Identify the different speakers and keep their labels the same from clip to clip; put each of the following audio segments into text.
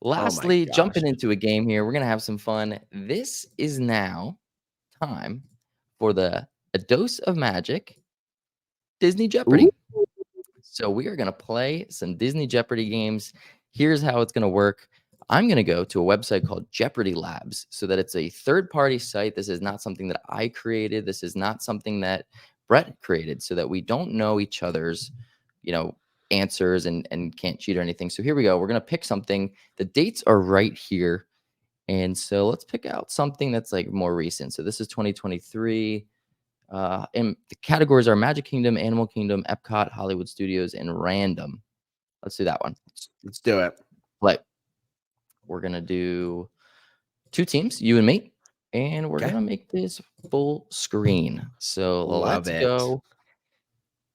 Speaker 1: Oh my
Speaker 2: Lastly,
Speaker 1: gosh.
Speaker 2: jumping into a game here, we're gonna have some fun. This is now time for a dose of magic Disney
Speaker 1: Ooh.
Speaker 2: Jeopardy. So we are going to play some Disney Jeopardy games. Here's how it's going to work. I'm going to go to a website called Jeopardy Labs so that it's a third-party site. This is not something that I created. This is not something that Brett created so that we don't know each other's, you know, answers and can't cheat or anything. So here we go. We're going to pick something. The dates are right here. And so let's pick out something that's like more recent. So this is 2023. And the categories are Magic Kingdom, Animal Kingdom, Epcot, Hollywood Studios, and Random. Let's do that one.
Speaker 1: Let's do it.
Speaker 2: Play. We're gonna do 2 teams, you and me, and we're
Speaker 1: Okay.
Speaker 2: gonna make this full screen. So
Speaker 1: Love
Speaker 2: let's
Speaker 1: it.
Speaker 2: go.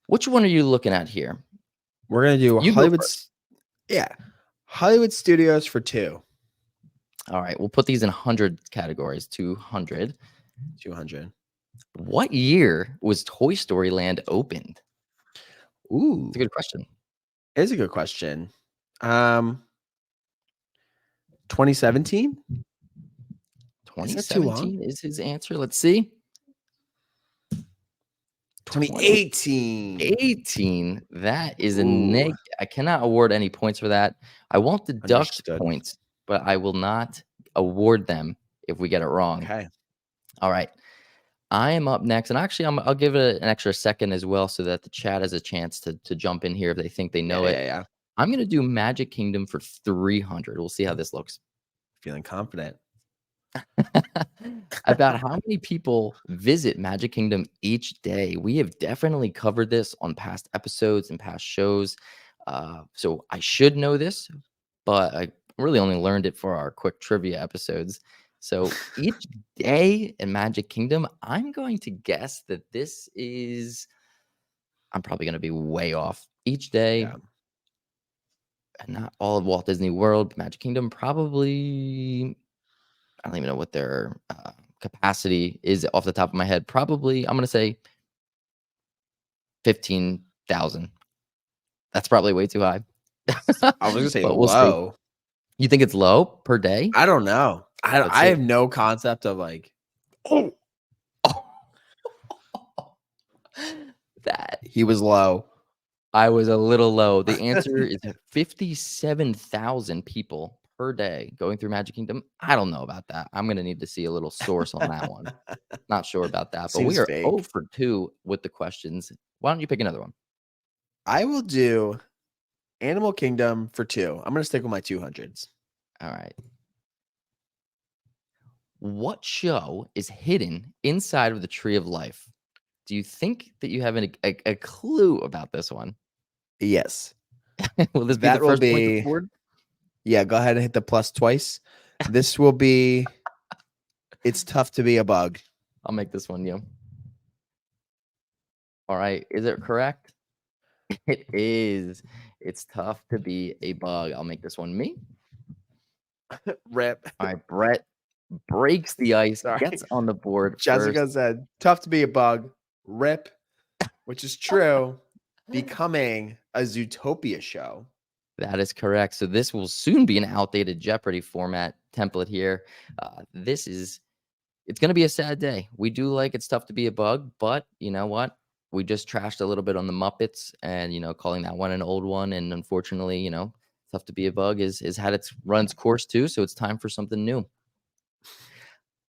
Speaker 2: Which one are you looking at here?
Speaker 1: We're gonna do
Speaker 2: You go first.
Speaker 1: Yeah, Hollywood Studios for 2.
Speaker 2: All right, we'll put these in 100 categories. 200.
Speaker 1: 200.
Speaker 2: What year was Toy Story Land opened?
Speaker 1: Ooh,
Speaker 2: It's a good question.
Speaker 1: is a good question. 2017. Is that too long?
Speaker 2: 2017 is his answer. Let's see.
Speaker 1: 2018.
Speaker 2: 2018. That is a
Speaker 1: Ooh,
Speaker 2: I cannot award any points for that. I won't deduct
Speaker 1: understood.
Speaker 2: points, but I will not award them if we get it wrong.
Speaker 1: Okay.
Speaker 2: All right. I am up next, and actually, I'll give it an extra second as well, so that the chat has a chance to jump in here if they think they
Speaker 1: Yeah,
Speaker 2: know
Speaker 1: yeah,
Speaker 2: it.
Speaker 1: yeah.
Speaker 2: I'm gonna do Magic Kingdom for 300. We'll see how this looks.
Speaker 1: Feeling confident.
Speaker 2: About how many people visit Magic Kingdom each day. We have definitely covered this on past episodes and past shows. So I should know this, but I really only learned it for our quick trivia episodes. So each day in Magic Kingdom, I'm going to guess that this is, I'm probably going to be way off. Each day,
Speaker 1: Yeah.
Speaker 2: and not all of Walt Disney World, Magic Kingdom, probably I don't even know what their capacity is off the top of my head. Probably, I'm going to say 15,000. That's probably way too high.
Speaker 1: I was gonna say
Speaker 2: But we'll see.
Speaker 1: low.
Speaker 2: You think it's low per day?
Speaker 1: I don't know.
Speaker 2: Let's
Speaker 1: I
Speaker 2: see.
Speaker 1: have no concept of like. Oh,
Speaker 2: Oh. That
Speaker 1: he was low.
Speaker 2: I was a little low. The answer is 57,000 people per day going through Magic Kingdom. I don't know about that. I'm going to need to see a little source on that one. Not sure about that, but we
Speaker 1: Seems
Speaker 2: are 0
Speaker 1: fake.
Speaker 2: for 2 with the questions. Why don't you pick another one?
Speaker 1: I will do Animal Kingdom for 2. I'm gonna stick with my 200s.
Speaker 2: All right. What show is hidden inside of the Tree of Life? Do you think that you have a clue about this one?
Speaker 1: Yes.
Speaker 2: Will this be the
Speaker 1: That will
Speaker 2: first point to
Speaker 1: be
Speaker 2: scored?
Speaker 1: yeah, go ahead and hit the plus twice. This will be It's Tough to Be a Bug.
Speaker 2: I'll make this one you. All right. Is it correct? It is. It's tough to be a bug. I'll make this one me.
Speaker 1: Rip.
Speaker 2: All right. Brett breaks the ice,
Speaker 1: Sorry.
Speaker 2: gets on the board
Speaker 1: Jessica
Speaker 2: first.
Speaker 1: said, tough to be a bug. Rip. Which is true. Becoming a Zootopia show.
Speaker 2: That is correct. So this will soon be an outdated Jeopardy format template here. It's going to be a sad day. We do like It's Tough to Be a Bug, but you know what? We just trashed a little bit on the Muppets and, calling that one an old one. And unfortunately, Tough to Be a Bug is had its runs course too. So it's time for something new.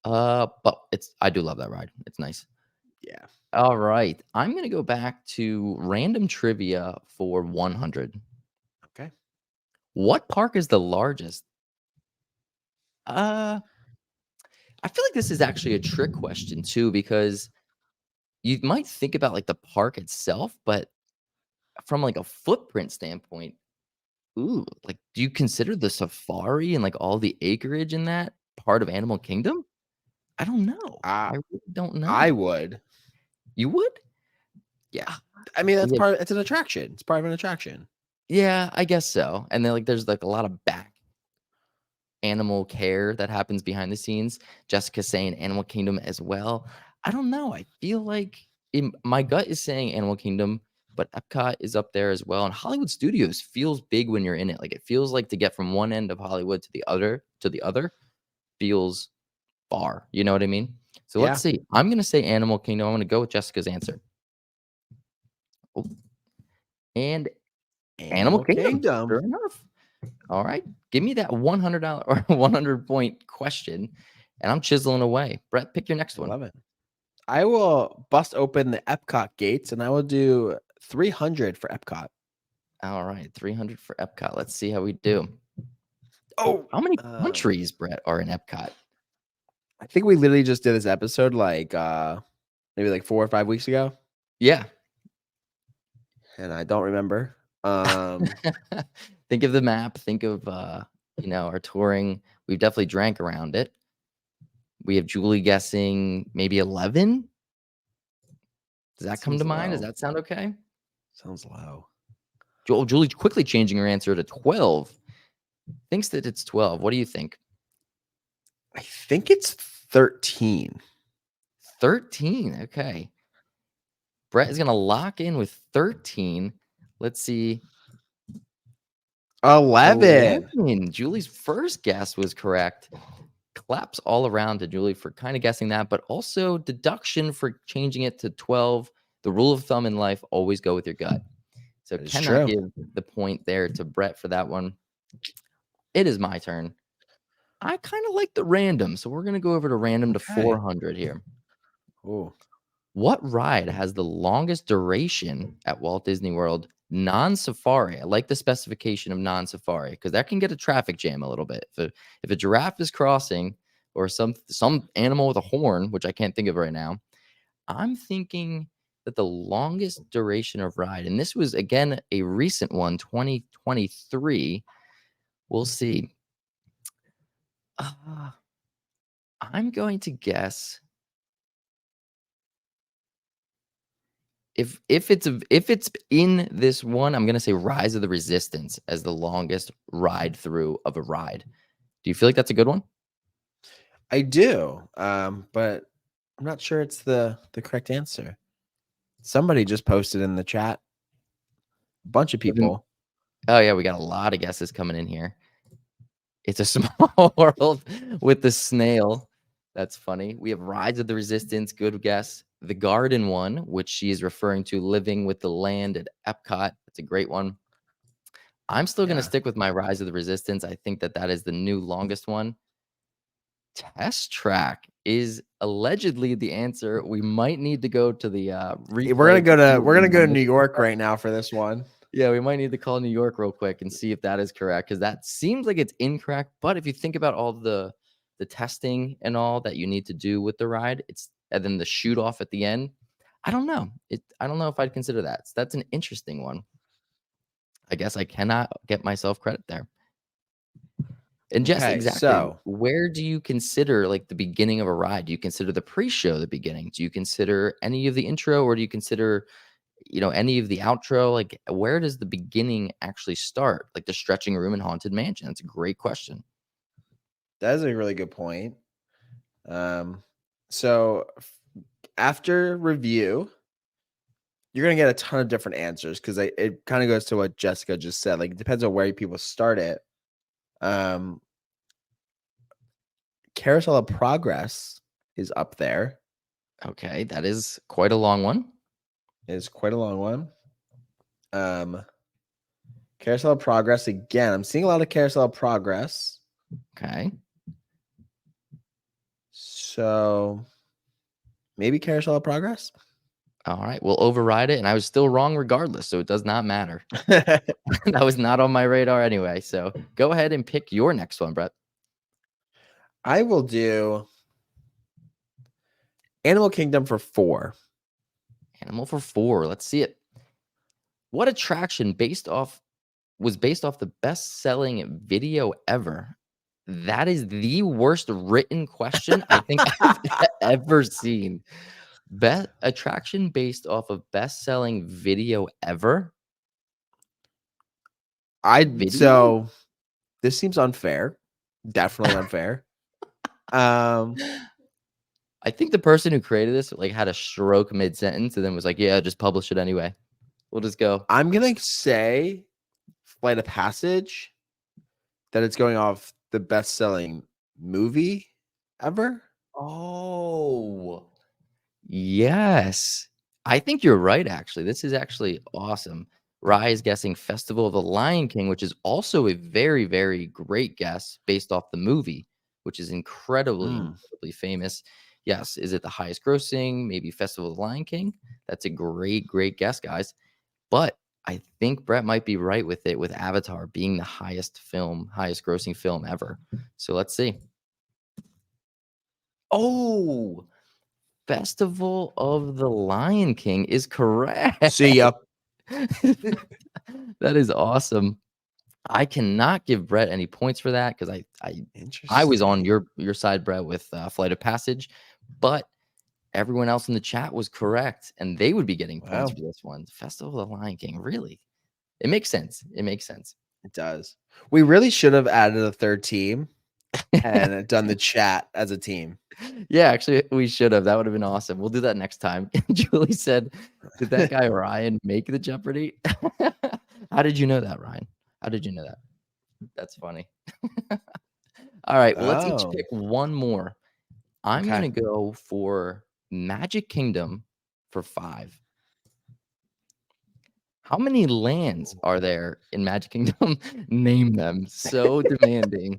Speaker 2: But I do love that ride. It's nice.
Speaker 1: Yeah.
Speaker 2: All right. I'm going to go back to random trivia for 100.
Speaker 1: Okay.
Speaker 2: What park is the largest? I feel like this is actually a trick question too, because you might think about like the park itself, but from like a footprint standpoint, like do you consider the safari and like all the acreage in that part of Animal Kingdom? I don't know.
Speaker 1: Uh,
Speaker 2: I really don't know.
Speaker 1: I would.
Speaker 2: You would?
Speaker 1: Yeah. I mean,
Speaker 2: Is it
Speaker 1: it's an attraction. It's part of an attraction.
Speaker 2: Yeah, I guess so. And then like there's like a lot of back animal care that happens behind the scenes. Jessica saying Animal Kingdom as well. I don't know. I feel like my gut is saying Animal Kingdom, but Epcot is up there as well. And Hollywood Studios feels big when you're in it. Like it feels like to get from one end of Hollywood to the other feels far. You know what I mean? So let's
Speaker 1: Yeah.
Speaker 2: see. I'm gonna say Animal Kingdom. I'm gonna go with Jessica's answer. Oh, and Animal
Speaker 1: Animal
Speaker 2: Kingdom.
Speaker 1: Kingdom.
Speaker 2: Sure enough. All right. Give me that $100 or 100-point question, and I'm chiseling away. Brett, pick your next
Speaker 1: I
Speaker 2: one.
Speaker 1: love it. I will bust open the Epcot gates and I will do 300 for Epcot.
Speaker 2: All right. 300 for Epcot. Let's see how we do.
Speaker 1: Oh,
Speaker 2: How many countries, Brett, are in Epcot?
Speaker 1: I think we literally just did this episode like maybe like 4 or 5 weeks ago,
Speaker 2: Yeah.
Speaker 1: and I don't remember.
Speaker 2: Think of the map. Think of our touring. We've definitely drank around it. We have Julie guessing maybe 11. Does that come to mind? Does that sound okay?
Speaker 1: Sounds low.
Speaker 2: Julie quickly changing her answer to 12. Thinks that it's 12. What do you think?
Speaker 1: I think it's 13.
Speaker 2: 13. Okay. Brett is going to lock in with 13. Let's see.
Speaker 1: 11.
Speaker 2: Julie's first guess was correct. Claps all around to Julie for kind of guessing that, but also deduction for changing it to 12. The rule of thumb in life, always go with your gut. So
Speaker 1: That is
Speaker 2: cannot
Speaker 1: true.
Speaker 2: give the point there to Brett for that one. It is my turn. I kind of like the random, so we're going to go over to random to 400 here.
Speaker 1: Ooh.
Speaker 2: What ride has the longest duration at Walt Disney World non-safari? I like the specification of non-safari because that can get a traffic jam a little bit. If a giraffe is crossing or some animal with a horn, which I can't think of right now, I'm thinking that the longest duration of ride, and this was again a recent one, 2023. We'll see. I'm going to guess if it's in this one, I'm gonna say Rise of the Resistance as the longest ride through of a ride. Do you feel like that's a good one?
Speaker 1: I do. But I'm not sure it's the correct answer. Somebody just posted in the chat. A bunch of people.
Speaker 2: Oh yeah, we got a lot of guesses coming in here. It's a small world with the snail. That's funny. We have Rise of the Resistance. Good guess. The Garden one, which she is referring to living with the land at Epcot. That's a great one. I'm still going to stick with my Rise of the Resistance. I think that is the new longest one. Test Track is allegedly the answer. We might need to go to the replay.
Speaker 1: We're gonna go to New York right now for this one.
Speaker 2: Yeah, we might need to call New York real quick and see if that is correct, because that seems like it's incorrect. But if you think about all the testing and all that you need to do with the ride, and then the shoot off at the end. I don't know. I don't know if I'd consider that. So that's an interesting one. I guess I cannot get myself credit there. And Jess, exactly.
Speaker 1: So
Speaker 2: Where do you consider like the beginning of a ride? Do you consider the pre-show the beginning? Do you consider any of the intro, or do you consider any of the outro? Like, where does the beginning actually start? Like the stretching room in Haunted Mansion. That's a great question.
Speaker 1: that is a really good point. So after review, you're gonna get a ton of different answers because it kind of goes to what Jessica just said. Like, it depends on where people start it. Carousel of Progress is up there.
Speaker 2: Okay, that is quite a long one.
Speaker 1: Is quite a long one. Carousel of Progress again. I'm seeing a lot of Carousel of Progress.
Speaker 2: Okay.
Speaker 1: So maybe Carousel of Progress.
Speaker 2: All right, we'll override it, and I was still wrong regardless, so it does not matter. That was not on my radar anyway. So go ahead and pick your next one, Brett.
Speaker 1: I will do Animal Kingdom for 4.
Speaker 2: Animal for 4. Let's see it. What attraction was based off the best-selling video ever? That is the worst written question I think I've ever seen. Best attraction based off of best-selling video ever?
Speaker 1: So this seems unfair. Definitely unfair.
Speaker 2: I think the person who created this like had a stroke mid-sentence and then was like, "Yeah, just publish it anyway." We'll just go.
Speaker 1: I'm gonna say Flight of Passage. That it's going off the best-selling movie ever.
Speaker 2: Oh, yes. I think you're right, actually. This is actually awesome. Rye is guessing Festival of the Lion King, which is also a very, very great guess based off the movie, which is incredibly, incredibly famous. Yes. Is it the highest grossing? Maybe Festival of the Lion King? That's a great, great guess, guys. But I think Brett might be right with it, with Avatar being the highest grossing film ever. So let's see. Oh, Festival of the Lion King is correct.
Speaker 1: See ya.
Speaker 2: That is awesome. I cannot give Brett any points for that because I was on your side, Brett, with Flight of Passage, but everyone else in the chat was correct, and they would be getting points for this one. Festival of the Lion King, really? It makes sense. It makes sense.
Speaker 1: It does. We really should have added a third team and done the chat as a team.
Speaker 2: Yeah, actually, we should have. That would have been awesome. We'll do that next time. Julie said, "Did that guy Ryan make the Jeopardy?" How did you know that, Ryan? How did you know that? That's funny. All right, well, let's each pick one more. I'm gonna go for Magic Kingdom for 5. How many lands are there in Magic Kingdom? Name them. So demanding.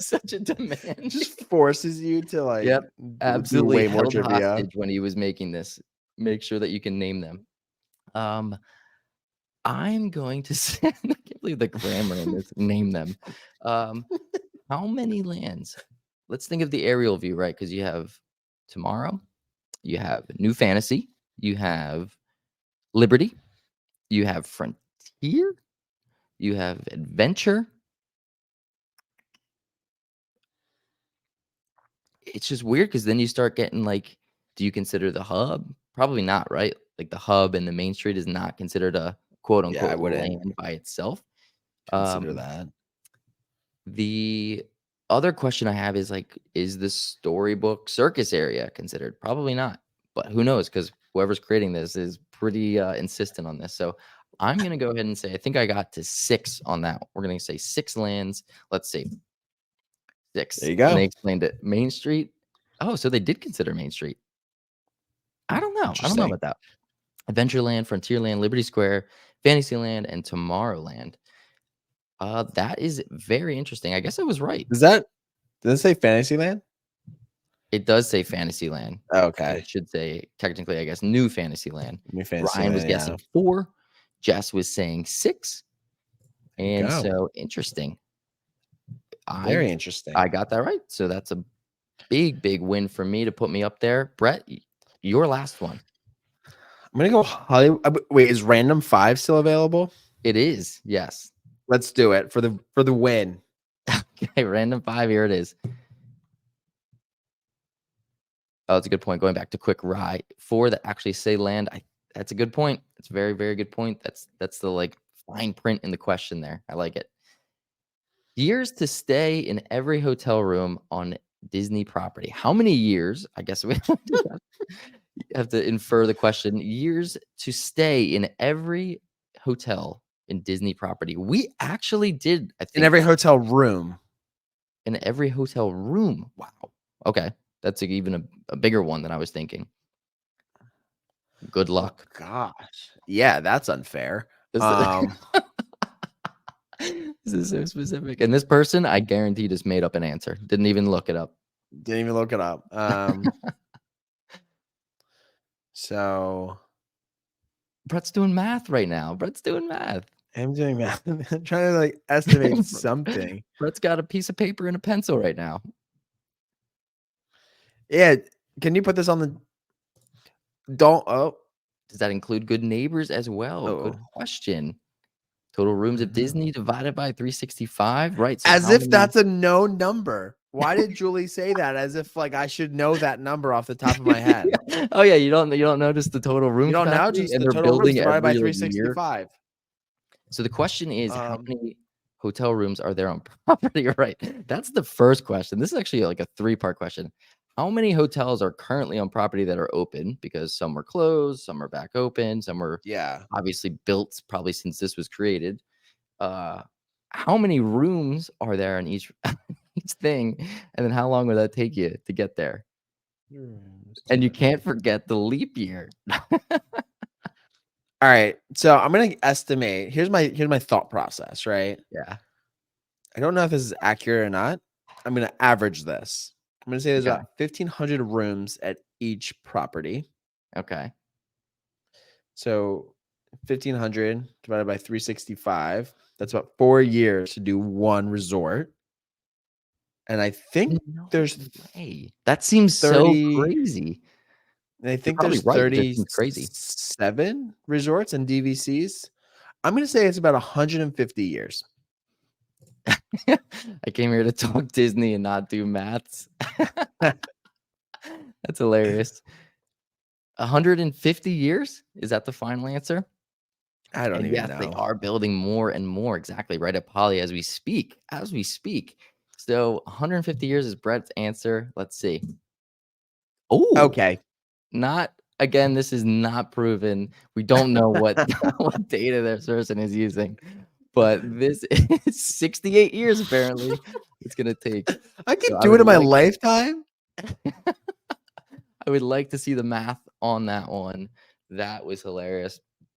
Speaker 2: Such a demand.
Speaker 1: Just forces you to like
Speaker 2: absolutely
Speaker 1: do way more
Speaker 2: held
Speaker 1: trivia.
Speaker 2: hostage when he was making this. Make sure that you can name them. I'm going to say, I can't believe the grammar in this. Name them. How many lands? Let's think of the aerial view, right? Because you have Tomorrow, you have New Fantasy, you have Liberty, you have Frontier, you have Adventure. It's just weird because then you start getting like, do you consider the hub? Probably not, right? Like the hub and the main street is not considered a quote unquote land by itself.
Speaker 1: Consider that.
Speaker 2: The other question I have is like, is the Storybook Circus area considered? Probably not, but who knows? Because whoever's creating this is pretty insistent on this. So I'm gonna go ahead and say I think I got to 6 on that. We're gonna say 6 lands. Let's see. 6.
Speaker 1: There you go.
Speaker 2: And they explained it. Main Street. Oh, so they did consider Main Street. I don't know. I don't know about that. Adventureland, Frontierland, Liberty Square, Fantasyland, and Tomorrowland. That is very interesting. I guess I was right.
Speaker 1: Does it say Fantasyland?
Speaker 2: It does say Fantasyland.
Speaker 1: Okay.
Speaker 2: It should say technically, I guess, New Fantasyland.
Speaker 1: New Fantasyland.
Speaker 2: Ryan was guessing 4. Jess was saying 6. And so interesting.
Speaker 1: Very interesting.
Speaker 2: I got that right. So that's a big, big win for me to put me up there. Brett, your last one.
Speaker 1: I'm gonna go Hollywood. Wait, is Random 5 still available?
Speaker 2: It is, yes.
Speaker 1: Let's do it for the win.
Speaker 2: Okay, Random 5, here it is. Oh, that's a good point. Going back to quick Rye. 4 that actually say land. That's a good point. It's a very, very good point. That's the like fine print in the question there. I like it. Years to stay in every hotel room on Disney property. How many years? I guess we have to infer the question. Years to stay in every hotel in Disney property. We actually did, I think.
Speaker 1: In every hotel room.
Speaker 2: In every hotel room. Wow. Okay. That's even a bigger one than I was thinking. Good luck.
Speaker 1: Oh, gosh. Yeah, that's unfair.
Speaker 2: This is so specific. And this person, I guarantee, just made up an answer. Didn't even look it up.
Speaker 1: So
Speaker 2: Brett's doing math right now. Brett's doing math.
Speaker 1: I'm doing math. I'm trying to like estimate something.
Speaker 2: Brett's got a piece of paper and a pencil right now.
Speaker 1: Yeah. Can you put this on the
Speaker 2: Does that include Good Neighbors as well? Good question. Total rooms of Disney divided by 365, right? So
Speaker 1: as if that's a known number. Why did Julie say that? As if like I should know that number off the top of my head.
Speaker 2: Oh yeah, you don't notice the total room.
Speaker 1: You don't know, just the total rooms divided by 365.
Speaker 2: So the question is, how many hotel rooms are there on property? Right. That's the first question. This is actually like a 3-part question. how many hotels are currently on property that are open? Because some were closed, some are back open, some were
Speaker 1: Yeah.
Speaker 2: obviously built probably since this was created. How many rooms are there in each each thing? And then how long would that take you to get there? And you can't forget the leap year.
Speaker 1: All right. So I'm gonna estimate. Here's my thought process, right?
Speaker 2: Yeah.
Speaker 1: I don't know if this is accurate or not. I'm gonna average this. I'm gonna say there's
Speaker 2: Okay.
Speaker 1: about 1,500 rooms at each property.
Speaker 2: Okay.
Speaker 1: So 1,500 divided by 365. That's about 4 years to do one resort. And I think
Speaker 2: No
Speaker 1: there's
Speaker 2: way. That seems so
Speaker 1: 30.
Speaker 2: crazy.
Speaker 1: And I
Speaker 2: You're
Speaker 1: think
Speaker 2: probably
Speaker 1: there's
Speaker 2: right. It just seems crazy.
Speaker 1: 37 resorts and DVCs. I'm gonna say it's about 150 years.
Speaker 2: I came here to talk Disney and not do maths. That's hilarious. 150 years? Is that the final answer?
Speaker 1: I don't
Speaker 2: And
Speaker 1: even
Speaker 2: yes, they
Speaker 1: know.
Speaker 2: are building more and more. Exactly right at Poly as we speak. As we speak. So 150 years is Brett's answer. Let's see. Oh,
Speaker 1: Okay.
Speaker 2: not again. This is not proven. We don't know what what data this person is using, but this is 68 years apparently. It's gonna take.
Speaker 1: I
Speaker 2: So
Speaker 1: could do it in my lifetime.
Speaker 2: I would like to see the math on that one. That was hilarious.